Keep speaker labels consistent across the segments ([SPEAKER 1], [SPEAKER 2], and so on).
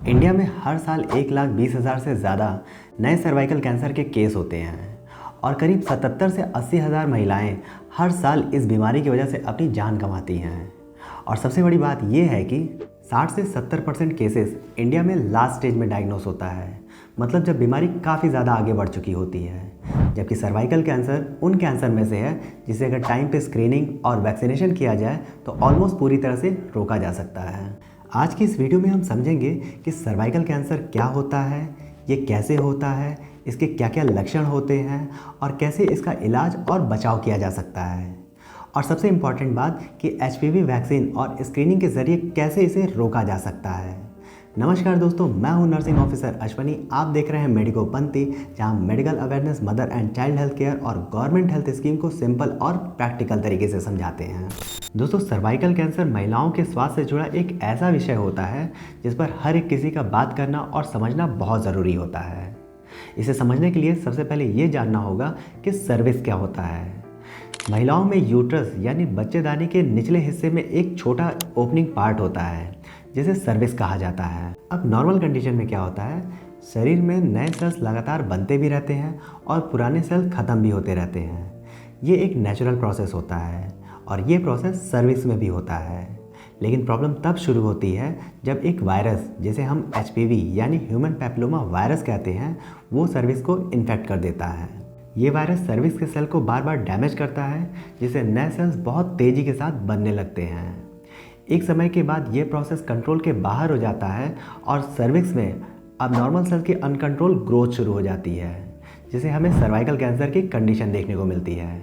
[SPEAKER 1] India में हर साल 1,20,000 से ज़्यादा नए सर्वाइकल कैंसर के केस होते हैं और करीब 77 से 80,000 महिलाएं हर साल इस बीमारी की वजह से अपनी जान गंवाती हैं। और सबसे बड़ी बात यह है कि 60 से 70% केसेस इंडिया में लास्ट स्टेज में डायग्नोस होता है, मतलब जब बीमारी काफ़ी ज़्यादा आगे बढ़ चुकी होती है। जबकि सर्वाइकल कैंसर उन कैंसर में से है जिसे अगर टाइम पे स्क्रीनिंग और वैक्सीनेशन किया जाए तो ऑलमोस्ट पूरी तरह से रोका जा सकता है। आज की इस वीडियो में हम समझेंगे कि सर्वाइकल कैंसर क्या होता है, ये कैसे होता है, इसके क्या क्या लक्षण होते हैं और कैसे इसका इलाज और बचाव किया जा सकता है। और सबसे इम्पॉर्टेंट बात कि HPV वैक्सीन और स्क्रीनिंग के ज़रिए कैसे इसे रोका जा सकता है। नमस्कार दोस्तों, मैं हूं नर्सिंग ऑफिसर अश्वनी। आप देख रहे हैं मेडिको पंथी, जहां medical awareness, mother and child health care और गवर्नमेंट हेल्थ स्कीम को सिंपल और प्रैक्टिकल तरीके से समझाते हैं। दोस्तों, सर्वाइकल कैंसर महिलाओं के स्वास्थ्य से जुड़ा एक ऐसा विषय होता है जिस पर हर एक किसी का बात करना और समझना बहुत ज़रूरी होता है। इसे समझने के लिए सबसे पहले ये जानना होगा कि सर्विक्स क्या होता है। महिलाओं में यूट्रस यानी बच्चेदानी के निचले हिस्से में एक छोटा ओपनिंग पार्ट होता है जिसे सर्विक्स कहा जाता है। अब नॉर्मल कंडीशन में क्या होता है, शरीर में नए सेल्स लगातार बनते भी रहते हैं और पुराने सेल्स ख़त्म भी होते रहते हैं। ये एक नेचुरल प्रोसेस होता है और ये प्रोसेस सर्विक्स में भी होता है। लेकिन प्रॉब्लम तब शुरू होती है जब एक वायरस, जिसे हम HPV यानी ह्यूमन पैपिलोमा वायरस कहते हैं, वो सर्विक्स को इन्फेक्ट कर देता है। ये वायरस सर्विक्स के सेल को बार बार डैमेज करता है, जिससे नए सेल्स बहुत तेज़ी के साथ बनने लगते हैं। एक समय के बाद ये प्रोसेस कंट्रोल के बाहर हो जाता है और सर्विक्स में अब नॉर्मल सेल्स की अनकंट्रोल ग्रोथ शुरू हो जाती है, जिसे हमें सर्वाइकल कैंसर की कंडीशन देखने को मिलती है।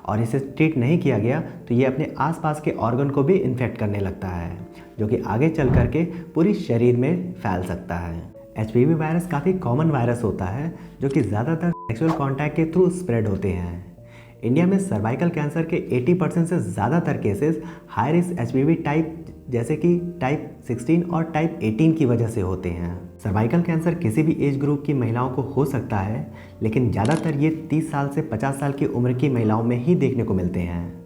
[SPEAKER 1] और इसे ट्रीट नहीं किया गया तो ये अपने आसपास के ऑर्गन को भी इन्फेक्ट करने लगता है, जो कि आगे चल करके पूरी शरीर में फैल सकता है। HPV वायरस काफ़ी कॉमन वायरस होता है जो कि ज़्यादातर सेक्सुअल कॉन्टैक्ट के थ्रू स्प्रेड होते हैं। इंडिया में सर्वाइकल कैंसर के 80% से ज़्यादातर cases high risk HPV type जैसे कि टाइप 16 और टाइप 18 की वजह से होते हैं। सर्वाइकल कैंसर किसी भी एज ग्रुप की महिलाओं को हो सकता है, लेकिन ज़्यादातर ये 30 साल से 50 साल की उम्र की महिलाओं में ही देखने को मिलते हैं।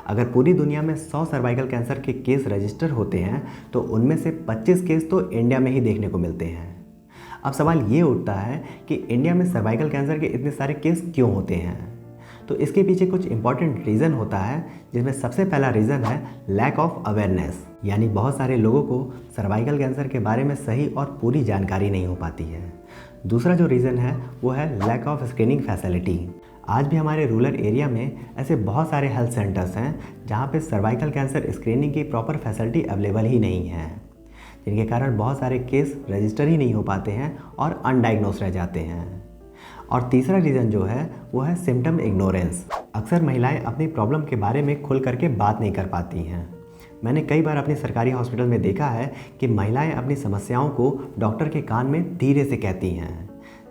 [SPEAKER 1] अगर पूरी दुनिया में 100 सर्वाइकल कैंसर के केस रजिस्टर होते हैं तो उनमें से 25 केस तो इंडिया में ही देखने को मिलते हैं। अब सवाल ये उठता है कि इंडिया में सर्वाइकल कैंसर के इतने सारे केस क्यों होते हैं। तो इसके पीछे कुछ इंपॉर्टेंट रीज़न होता है, जिसमें सबसे पहला रीज़न है लैक ऑफ अवेयरनेस, यानी बहुत सारे लोगों को सर्वाइकल कैंसर के बारे में सही और पूरी जानकारी नहीं हो पाती है। दूसरा जो रीज़न है वो है लैक ऑफ स्क्रीनिंग फैसिलिटी। आज भी हमारे रूरल एरिया में ऐसे बहुत सारे हेल्थ सेंटर्स हैं जहाँ पे सर्वाइकल कैंसर स्क्रीनिंग की प्रॉपर फैसिलिटी अवेलेबल ही नहीं है, जिनके कारण बहुत सारे केस रजिस्टर ही नहीं हो पाते हैं और अनडायग्नोस रह जाते हैं। और तीसरा रीज़न जो है वो है सिम्टम इग्नोरेंस। अक्सर महिलाएं अपनी प्रॉब्लम के बारे में खुल करके बात नहीं कर पाती हैं। मैंने कई बार अपने सरकारी हॉस्पिटल में देखा है कि महिलाएं अपनी समस्याओं को डॉक्टर के कान में धीरे से कहती हैं,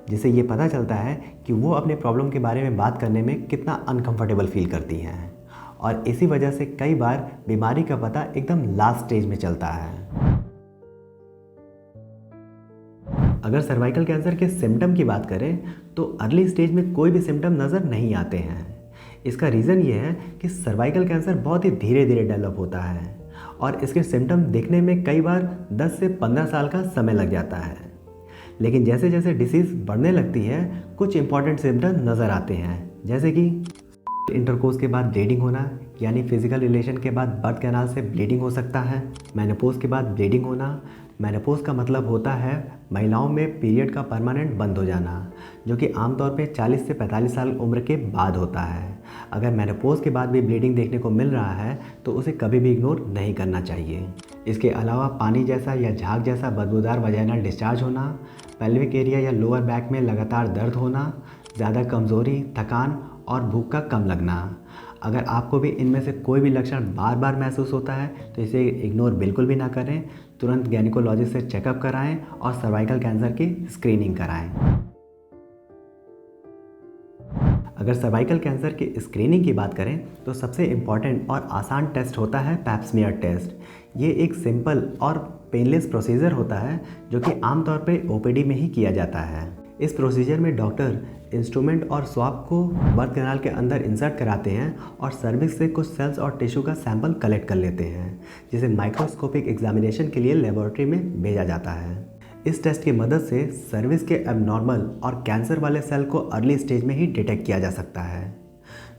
[SPEAKER 1] जिससे ये पता चलता है कि वो अपने प्रॉब्लम के बारे में बात करने में कितना अनकंफर्टेबल फील करती हैं। और इसी वजह से कई बार बीमारी का पता एकदम लास्ट स्टेज में चलता है। अगर सर्वाइकल कैंसर के सिम्टम की बात करें तो अर्ली स्टेज में कोई भी सिम्टम नज़र नहीं आते हैं। इसका रीज़न ये है कि सर्वाइकल कैंसर बहुत ही धीरे धीरे डेवलप होता है और इसके सिम्टम दिखने में कई बार 10 से 15 साल का समय लग जाता है। लेकिन जैसे जैसे डिसीज़ बढ़ने लगती है कुछ इंपॉर्टेंट सिम्टम नज़र आते हैं, जैसे कि इंटरकोर्स के बाद ब्लीडिंग होना, यानी फिजिकल रिलेशन के बाद बर्थ कैनाल से ब्लीडिंग हो सकता है। मेनोपॉज के बाद ब्लीडिंग होना। मेनोपॉज का मतलब होता है महिलाओं में पीरियड का परमानेंट बंद हो जाना, जो कि आमतौर पे 40 से 45 साल उम्र के बाद होता है। अगर मेनोपॉज के बाद भी ब्लीडिंग देखने को मिल रहा है तो उसे कभी भी इग्नोर नहीं करना चाहिए। इसके अलावा पानी जैसा या झाग जैसा बदबूदार वजाइनल डिस्चार्ज होना, पेल्विक एरिया या लोअर बैक में लगातार दर्द होना, ज़्यादा कमज़ोरी, थकान और भूख का कम लगना। अगर आपको भी इनमें से कोई भी लक्षण बार बार महसूस होता है तो इसे इग्नोर बिल्कुल भी ना करें। तुरंत गायनेकोलॉजिस्ट से चेकअप कराएं और सर्वाइकल कैंसर की स्क्रीनिंग कराएं। अगर सर्वाइकल कैंसर की स्क्रीनिंग की बात करें तो सबसे इम्पॉर्टेंट और आसान टेस्ट होता है पैप स्मीयर टेस्ट। ये एक सिंपल और पेनलेस प्रोसीजर होता है जो कि आमतौर पे OPD में ही किया जाता है। इस प्रोसीजर में डॉक्टर इंस्ट्रूमेंट और स्वाब को बर्थ कैनाल के अंदर इंसर्ट कराते हैं और सर्विक्स से कुछ सेल्स और टिश्यू का सैंपल कलेक्ट कर लेते हैं, जिसे माइक्रोस्कोपिक एग्जामिनेशन के लिए लेबोरेटरी में भेजा जाता है। इस टेस्ट की मदद से सर्विस के एबनॉर्मल और कैंसर वाले सेल को अर्ली स्टेज में ही डिटेक्ट किया जा सकता है।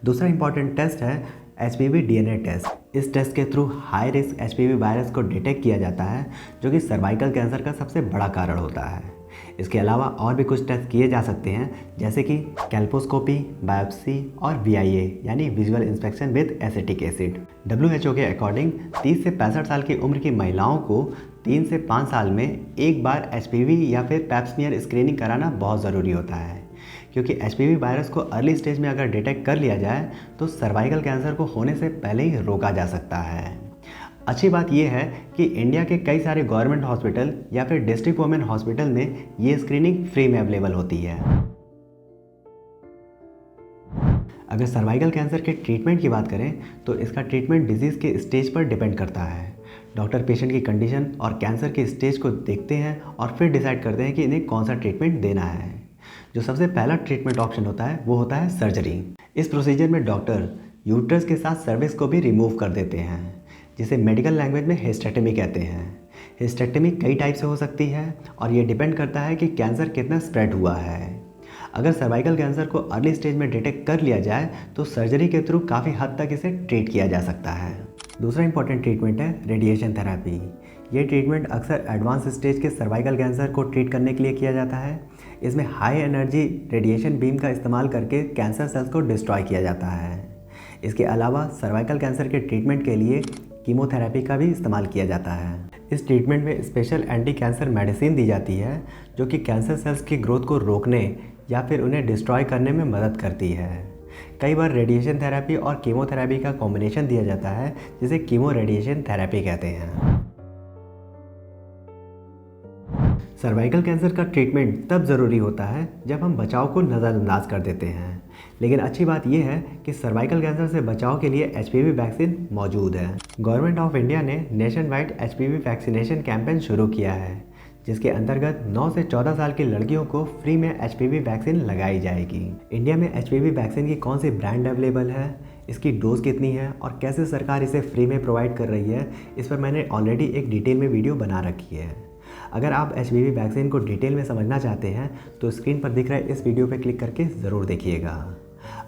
[SPEAKER 1] दूसरा इंपॉर्टेंट टेस्ट है HPV DNA टेस्ट। इस टेस्ट के through high risk HPV virus को डिटेक्ट किया जाता है, जो कि सर्वाइकल कैंसर का सबसे बड़ा कारण होता है। इसके अलावा और भी कुछ टेस्ट किए जा सकते हैं, जैसे कि कैल्पोस्कोपी, बायोप्सी और VIA यानी visual inspection with acetic acid. WHO के अकॉर्डिंग 30 से 65 साल की उम्र की महिलाओं को 3 से 5 साल में एक बार HPV या फिर पैप स्मीयर स्क्रीनिंग कराना बहुत ज़रूरी होता है, क्योंकि HPV वायरस को अर्ली स्टेज में अगर डिटेक्ट कर लिया जाए तो सर्वाइकल कैंसर को होने से पहले ही रोका जा सकता है। अच्छी बात यह है कि इंडिया के कई सारे गवर्नमेंट हॉस्पिटल या फिर डिस्ट्रिक्ट वुमेन हॉस्पिटल में ये स्क्रीनिंग फ्री में अवेलेबल होती है। अगर सर्वाइकल कैंसर के ट्रीटमेंट की बात करें तो इसका ट्रीटमेंट डिजीज़ के स्टेज पर डिपेंड करता है। डॉक्टर पेशेंट की कंडीशन और कैंसर के स्टेज को देखते हैं और फिर डिसाइड करते हैं कि इन्हें कौन सा ट्रीटमेंट देना है। जो सबसे पहला ट्रीटमेंट ऑप्शन होता है वो होता है सर्जरी। इस प्रोसीजर में डॉक्टर यूट्रस के साथ सर्विक्स को भी रिमूव कर देते हैं, जिसे मेडिकल लैंग्वेज में हिस्टेक्टमी कहते हैं। हिस्टेक्टमी कई टाइप से हो सकती है और ये डिपेंड करता है कि कैंसर कितना स्प्रेड हुआ है। अगर सर्वाइकल कैंसर को अर्ली स्टेज में डिटेक्ट कर लिया जाए तो सर्जरी के थ्रू काफ़ी हद तक इसे ट्रीट किया जा सकता है। दूसरा इंपॉर्टेंट ट्रीटमेंट है रेडिएशन थेरेपी। ये ट्रीटमेंट अक्सर एडवांस स्टेज के सर्वाइकल कैंसर को ट्रीट करने के लिए किया जाता है। इसमें हाई एनर्जी रेडिएशन बीम का इस्तेमाल करके कैंसर सेल्स को डिस्ट्रॉय किया जाता है। इसके अलावा सर्वाइकल कैंसर के ट्रीटमेंट के लिए कीमोथेरेपी का भी इस्तेमाल किया जाता है। इस ट्रीटमेंट में स्पेशल एंटी कैंसर मेडिसिन दी जाती है, जो कि कैंसर सेल्स की ग्रोथ को रोकने या फिर उन्हें डिस्ट्रॉय करने में मदद करती है। कई बार रेडिएशन थेरेपी और कीमोथेरेपी का कॉम्बिनेशन दिया जाता है, जिसे कीमो रेडिएशन थेरेपी कहते हैं। सर्वाइकल कैंसर का ट्रीटमेंट तब ज़रूरी होता है जब हम बचाव को नज़रअंदाज कर देते हैं, लेकिन अच्छी बात यह है कि सर्वाइकल कैंसर से बचाव के लिए HPV वैक्सीन मौजूद है। गवर्नमेंट ऑफ इंडिया ने nation wide HPV vaccination campaign शुरू किया है, जिसके अंतर्गत 9 से 14 साल की लड़कियों को फ्री में HPV वैक्सीन लगाई जाएगी। इंडिया में HPV वैक्सीन की कौन सी ब्रांड अवेलेबल है, इसकी डोज कितनी है और कैसे सरकार इसे फ्री में प्रोवाइड कर रही है, इस पर मैंने ऑलरेडी एक डिटेल में वीडियो बना रखी है। अगर आप HPV वैक्सीन को डिटेल में समझना चाहते हैं तो स्क्रीन पर दिख रहे इस वीडियो पर क्लिक करके ज़रूर देखिएगा।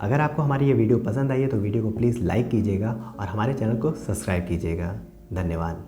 [SPEAKER 1] अगर आपको हमारी ये वीडियो पसंद आई है तो वीडियो को प्लीज़ लाइक कीजिएगा और हमारे चैनल को सब्सक्राइब कीजिएगा। धन्यवाद।